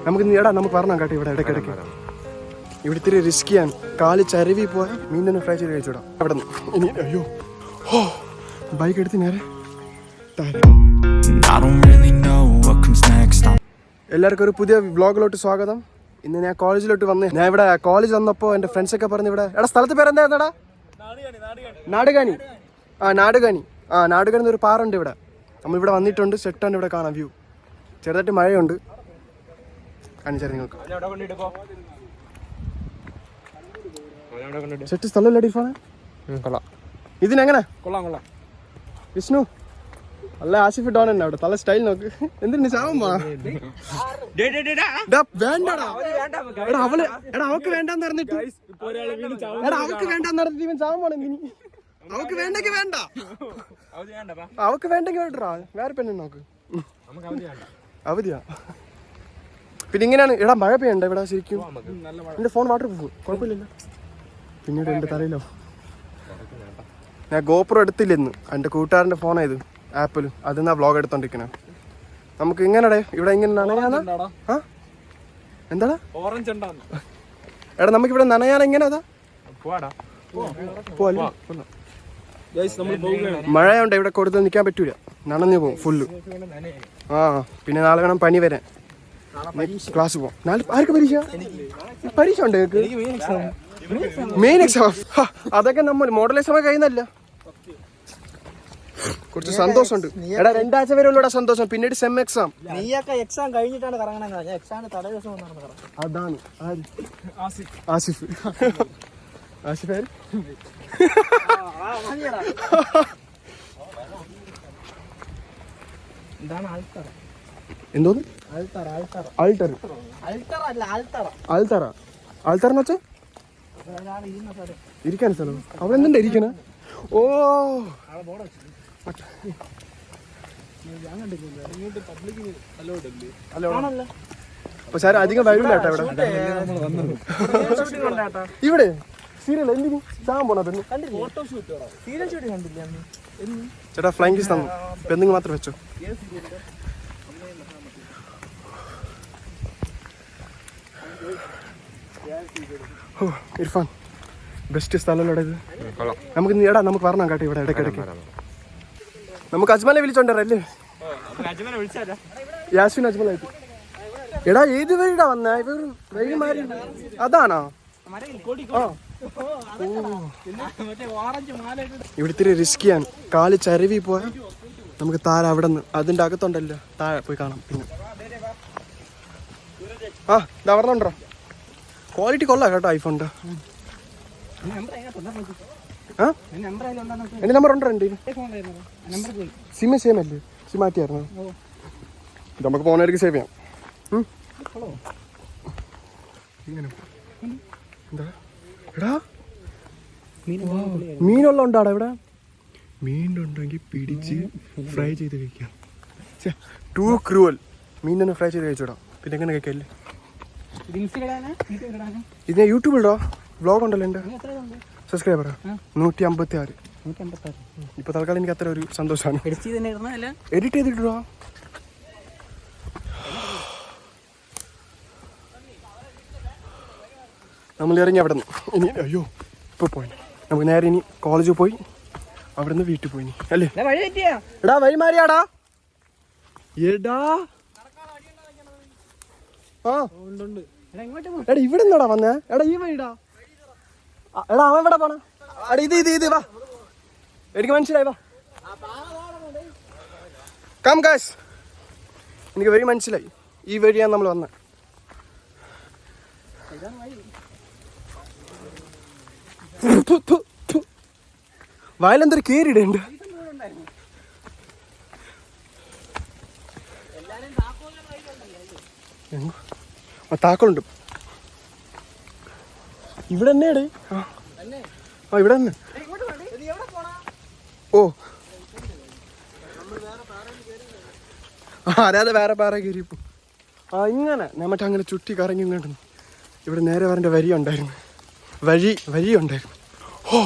നമുക്ക് എടാ നമുക്ക് പറഞ്ഞാൽ കേട്ടോ ഇവിടെ ഇടയ്ക്കിടയ്ക്ക് ഇവിടെ ഇത്തിരി റിസ്ക് ചെയ്യാൻ കാല് ചരുവി പോയാൽ മീനൊന്ന് ഫ്രൈ ചെയ്ത് കഴിച്ചുവിടാം അവിടെ നിന്ന് ഇനി അയ്യോ ഓ ബൈക്ക് എടുത്ത് നേരെ എല്ലാവർക്കും ഒരു പുതിയ വ്ളോഗിലോട്ട് സ്വാഗതം. ഇന്ന് ഞാൻ കോളേജിലോട്ട് വന്ന് ഞാൻ ഇവിടെ കോളേജ് വന്നപ്പോൾ എൻ്റെ ഫ്രണ്ട്സൊക്കെ പറഞ്ഞ് ഇവിടെ എടാ സ്ഥലത്ത് പേരെന്തായിരുന്നടാ? നാടുകാണി. നാടുകാണി ഒരു പാറുണ്ട് ഇവിടെ. നമ്മളിവിടെ വന്നിട്ടുണ്ട്. സെറ്റാണ് ഇവിടെ കാണാം വ്യൂ. ചെറുതായിട്ട് മഴയുണ്ട്. കാണിച്ചാൽ നിങ്ങൾക്ക് സെറ്റ് സ്ഥലമല്ല ഡിഫാണ്. ഇതിനെങ്ങനെ വിഷ്ണു അല്ല ആസിഫ് ഡോൺ തന്നെ അവിടെ തല സ്റ്റൈൽ നോക്ക്. എന്തിനു ചാവുമ്മാ വേണ്ടടാ എടാ അവള് എടാ അവക്ക് വേണ്ടെന്ന് പറഞ്ഞിട്ട് എടാ അവക്ക് വേണ്ടെന്ന് പറഞ്ഞിട്ട് ഇവൻ ചാവുമ്പോണ്. എന്തിനി അവക്ക് വേണ്ടെങ്കിൽ വേണ്ട, അവക്ക് വേണ്ടെങ്കിൽ വേണ്ടടാ. വേറെ പെണ്ണു നോക്ക് അവധിയാ. പിന്നെ ഇങ്ങനെയാണ് എടാ മഴ പെയ്യണ്ട ഇവിടെ ശരിക്കും. എന്റെ ഫോൺ വാട്ടർ പ്രൂഫ് കുഴപ്പമില്ലല്ലോ. പിന്നീട് എന്റെ തലയിലോ ഞാൻ ഗോപ്രോ എടുത്തില്ലെന്ന് എൻ്റെ കൂട്ടുകാരൻ്റെ ഫോണായത് ആപ്പിൽ. അതിന്നാ വ്ളോഗ് എടുത്തോണ്ടിരിക്കണേ. നമുക്ക് ഇങ്ങനെ ഇവിടെ ഇങ്ങനെ നനയാനാ എന്താടാ എടാ നമുക്ക് ഇവിടെ നനയാൻ എങ്ങനെ അതാ പോവല്ലേ. മഴയുണ്ട് ഇവിടെ കൊടുത്ത് നിൽക്കാൻ പറ്റൂല, നനഞ്ഞു പോകും ഫുള്ള്. പിന്നെ നാളെ വേണം പനി വരാൻ, ക്ലാസ് പോവാം. ആർക്ക് പരീക്ഷ ഉണ്ട് മെയിൻ എക്സാം. അതൊക്കെ നമ്മൾ മോഡൽ എക്സാം കഴിയുന്നല്ല. കുറച്ച് സന്തോഷമുണ്ട് എടാ. 2 ആഴ്ച വരെ ഉള്ളൂടാ സന്തോഷം. പിന്നീട് സെം എക്സാം. എക്സാം കഴിഞ്ഞിട്ടാണ് അതാണ് ആസിഫ്. ആസിഫ് എന്തോന്ന് ആൾത്തറന്ന് വെച്ചാ ഇരിക്കാൻ സ്ഥലം. അവിടെ എന്തുണ്ട് ഇരിക്കണ? ഓ അപ്പൊ സാർ അധികം വരൂല കേട്ടോ ഇവിടെ സീരിയൽ എന്തിനു ചാൻ പോണ പെണ്ണ് ചേട്ടാ ഫ്ലൈങ് കിസ് തന്നു. പെണ്ണുങ്ങൾ മാത്രം വെച്ചോ. ഇർഫാൻ ബെസ്റ്റ് സ്ഥലമല്ലേ ഇത്. നമുക്ക് എടാ നമുക്ക് പറഞ്ഞാൽ കേട്ടോ ഇവിടെ ഇടയ്ക്കിടയ്ക്ക് നമുക്ക് അജ്മലെ വിളിച്ചോണ്ടല്ലേ. യാസ്മിൻ അജ്മലായിട്ട് എടാ ഏത് വഴിടാ വന്ന വഴി മാറി അതാണോ? ഇവിടെ ഇത്തിരി റിസ്ക് ചെയ്യാൻ കാല് ചരുവി പോയാൽ നമുക്ക് താഴെ അവിടെ നിന്ന് അതിൻ്റെ അകത്തുണ്ടല്ലോ താഴെ പോയി കാണാം. പിന്നെ ഇതാ പറഞ്ഞോണ്ടോ ക്വാളിറ്റി കൊള്ളാം കേട്ടോ ഐഫോണിൻ്റെ. എന്റെ നമ്പർ ഉണ്ടോ? എൻ്റെ സിം സെയിം അല്ലേ? സിം മാറ്റിയായിരുന്നു. നമുക്ക് പോകുന്നവർക്ക് സേവ് ചെയ്യാം. എന്താ എടാ മീനുള്ള ഉണ്ടാടാ ഇവിടെ? മീനുണ്ടെങ്കിൽ പിടിച്ച് ഫ്രൈ ചെയ്ത് കഴിക്കാം. Two cruel. മീനൊന്ന് ഫ്രൈ ചെയ്ത് കഴിച്ചോടാം. പിന്നെ എങ്ങനെ കഴിക്കല്ലേ? ഇത് ഞാൻ യൂട്യൂബിലിടോ വ്ളോഗ് ഉണ്ടല്ലോ എൻ്റെ. സബ്സ്ക്രൈബറാ 156. ഇപ്പൊ തൽക്കാലം എനിക്ക് അത്ര ഒരു സന്തോഷമാണ്. എഡിറ്റ് ചെയ്തിട്ടോ. നമ്മൾ ഇറങ്ങി അവിടെ നിന്ന് ഇനി അയ്യോ ഇപ്പൊ പോയി നമുക്ക് നേരെ ഇനി കോളേജിൽ പോയി അവിടെ നിന്ന് വീട്ടിൽ പോയി അല്ലേ. എടാ വഴി മാറിയാടാ എടാ. എടാ ഇവിടെ നിന്നാടാ വന്നേ. എടാ ഈ വഴിടാ. എടാ അവൻ എവിടെ പോണ? എടാ ഇത് വാ എനിക്ക് മനസ്സിലായി. വാ കം ഗൈസ്. എനിക്ക് വഴി മനസ്സിലായി. ഈ വഴിയാണ് നമ്മൾ വന്നത്. വയലെന്തൊരു കേറിയിടുണ്ട്. താക്കോലുണ്ട് ഇവിടെ തന്നെയാണ്. ഇവിടെ തന്നെ. ഓ അല്ലാതെ വേറെ പാറ കയറിയപ്പോ ഇങ്ങനെ നമ്മട്ട് അങ്ങനെ ചുറ്റി കറങ്ങി ഇങ്ങോട്ട് ഇവിടെ നേരെ വരേണ്ട വഴി ഉണ്ടായിരുന്നു. ഓ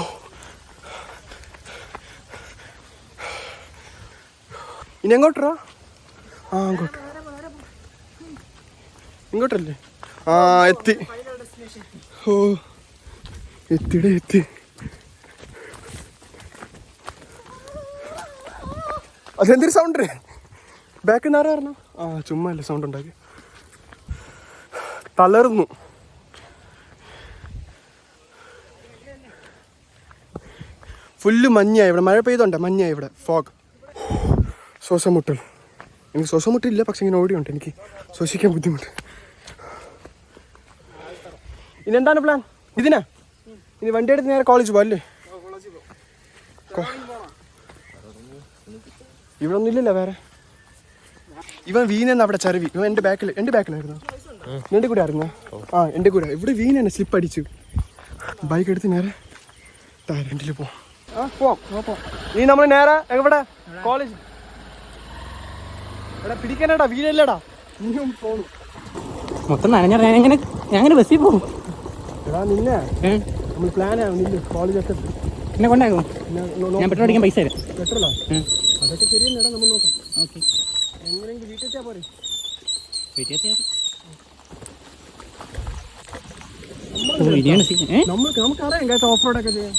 ഇനി എങ്ങോട്ടാ? അങ്ങോട്ട് ഇങ്ങോട്ടല്ലേ? ആ എത്തി. ഓ എത്തിടെ എത്തി. അതെന്തൊരു സൗണ്ട്? ബാക്കിൽ നിന്ന് ആരാ പറഞ്ഞു? ആ ചുമ്മാ അല്ലേ സൗണ്ട് ഉണ്ടാക്കി. തളർന്നു. ഫുള്ള് മഞ്ഞായി ഇവിടെ. മഴ പെയ്തോണ്ടേ മഞ്ഞായി ഇവിടെ. ഫോഗ്. ശ്വാസം മുട്ടൽ. എനിക്ക് ശ്വാസം മുട്ടില്ല, പക്ഷെ ഇങ്ങനെ ഓടിയുണ്ട്. എനിക്ക് ശ്വസിക്കാൻ ബുദ്ധിമുട്ട്. ഇനി എന്താണ് പ്ലാൻ? ഇതിനാ ഇനി വണ്ടി എടുത്ത് നേരെ കോളേജ് പോകാം അല്ലേ? ഇവിടെ ഒന്നും ഇല്ലല്ലോ വേറെ. ഇവൻ വീണെന്ന് അവിടെ ചരവി. ഇവൻ എൻ്റെ ബാക്കിലായിരുന്നു. എൻ്റെ കൂടെ ആയിരുന്നു. ആ എൻ്റെ കൂടെ. ഇവിടെ വീണെന്നെ സ്ലിപ്പ് അടിച്ചു. ബൈക്ക് എടുത്ത് നേരെ താരണ്ടിൽ പോവാം. ആ പോവാം. നീ നമ്മൾ നേരെ എവിടെ? കോളേജ്. ഇവിടെ പിടിക്കാനടാ, വീഴല്ലടാ. നീയും പോണു. മൊത്തം നനഞ്ഞാൽ ഞാൻ ബസ്സിൽ പോകും. എടാ നിന്നെ നമ്മൾ പ്ലാനാവുന്നില്ല കോളേജൊക്കെ. എന്നെ കൊണ്ടാകും. ഞാൻ പെട്രോൾ അടിക്കാൻ പൈസ തരാം. പെട്രോളാ? അതൊക്കെ ശരിയല്ലേടാ, നമ്മൾ നോക്കാം. ഓക്കെ. എങ്ങനെയെങ്കിലും വീട്ടിലെത്തിയാൽ പോരെ? നമുക്കറിയാം കേട്ടോ ഓഫ് റോഡൊക്കെ ചെയ്യാൻ.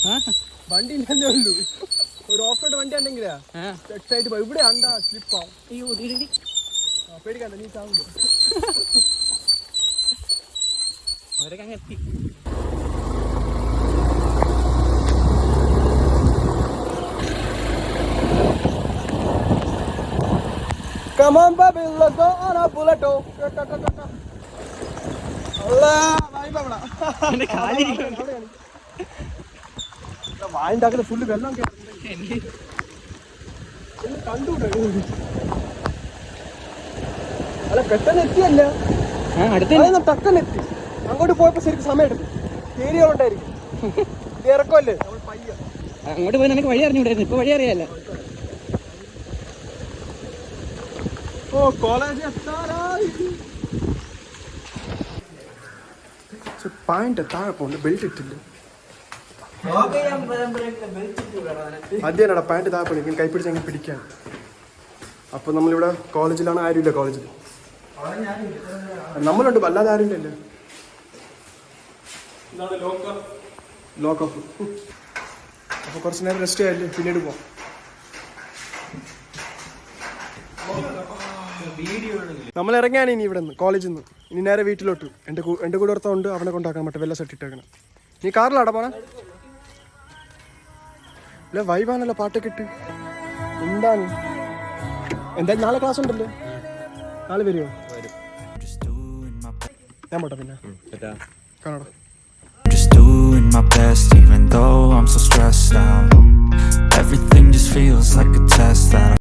വണ്ടി ഇല്ലേ ഉള്ളൂ. ഒരു ഓഫ് റോഡ് വണ്ടി ഉണ്ടെങ്കിലാ സെറ്റായിട്ട് പോയി. ഇവിടെ അണ്ടാ സ്ലിപ്പാവും. പേടിക്കണ്ട, നീ ചാവില്ല. അവരൊക്കെ അങ്ങ് എത്തി. Come on, baby, let's go on a bullet. വായിണ്ടാക്കുന്ന ഫുള്ള് വെള്ളം അല്ല പെട്ടെന്ന് എത്തിയല്ല, ടക്കന്ന് എത്തി. അങ്ങോട്ട് പോയപ്പോ ശരിക്കും സമയം എടുക്കും. കേരിയോണ്ടായിരിക്കും. ഇറക്കമല്ലേ നമ്മൾ പയ്യ. അങ്ങോട്ട് പോയി നമുക്ക് വഴി അറിഞ്ഞൂടായിരുന്നു. ഇപ്പൊ വഴി അറിയാല്ല. ഓ കോളേജ് എത്താറായി. പാൻറ് താഴെ പോണ്ട്, ബെൽറ്റ് ഇട്ടില്ല. ആദ്യമാണടാ പാൻറ് താഴെ പോയി കൈപ്പിടിച്ച് അങ്ങനെ പിടിക്കാൻ. അപ്പൊ നമ്മളിവിടെ കോളേജിലാണ്. ആരുമില്ല കോളേജിൽ. നമ്മളുണ്ട്, അല്ലാതെ ആരുമില്ലല്ലോ. ലോക്കപ്പ്. അപ്പൊ കുറച്ച് നേരം റെസ്റ്റ് ചെയ്യാല്ലേ, പിന്നീട് പോവാം. നമ്മൾ ഇറങ്ങിയാണ് ഇനി ഇവിടെ നിന്ന്, കോളേജിൽ നിന്ന്. ഇനി നേരെ വീട്ടിലോട്ട്. എൻ്റെ കൂടെ ഓർത്തുണ്ട്, അവനെ കൊണ്ടാക്കാൻ മറ്റേ വെള്ള സെറ്റ് ഇട്ടേക്കണം. നീ കാറിലാടാ പോണേ? ഇല്ല വൈബാണല്ലോ, പാട്ടൊക്കെ ഇട്ട്. എന്താണ് എന്തായാലും നാളെ ക്ലാസ് ഉണ്ടല്ലോ. നാളെ വരുമോ? ഞാൻ പോട്ടെ പിന്നെ കാണാടാ. Just doing my best, even though I'm so stressed out. Everything just feels like a test that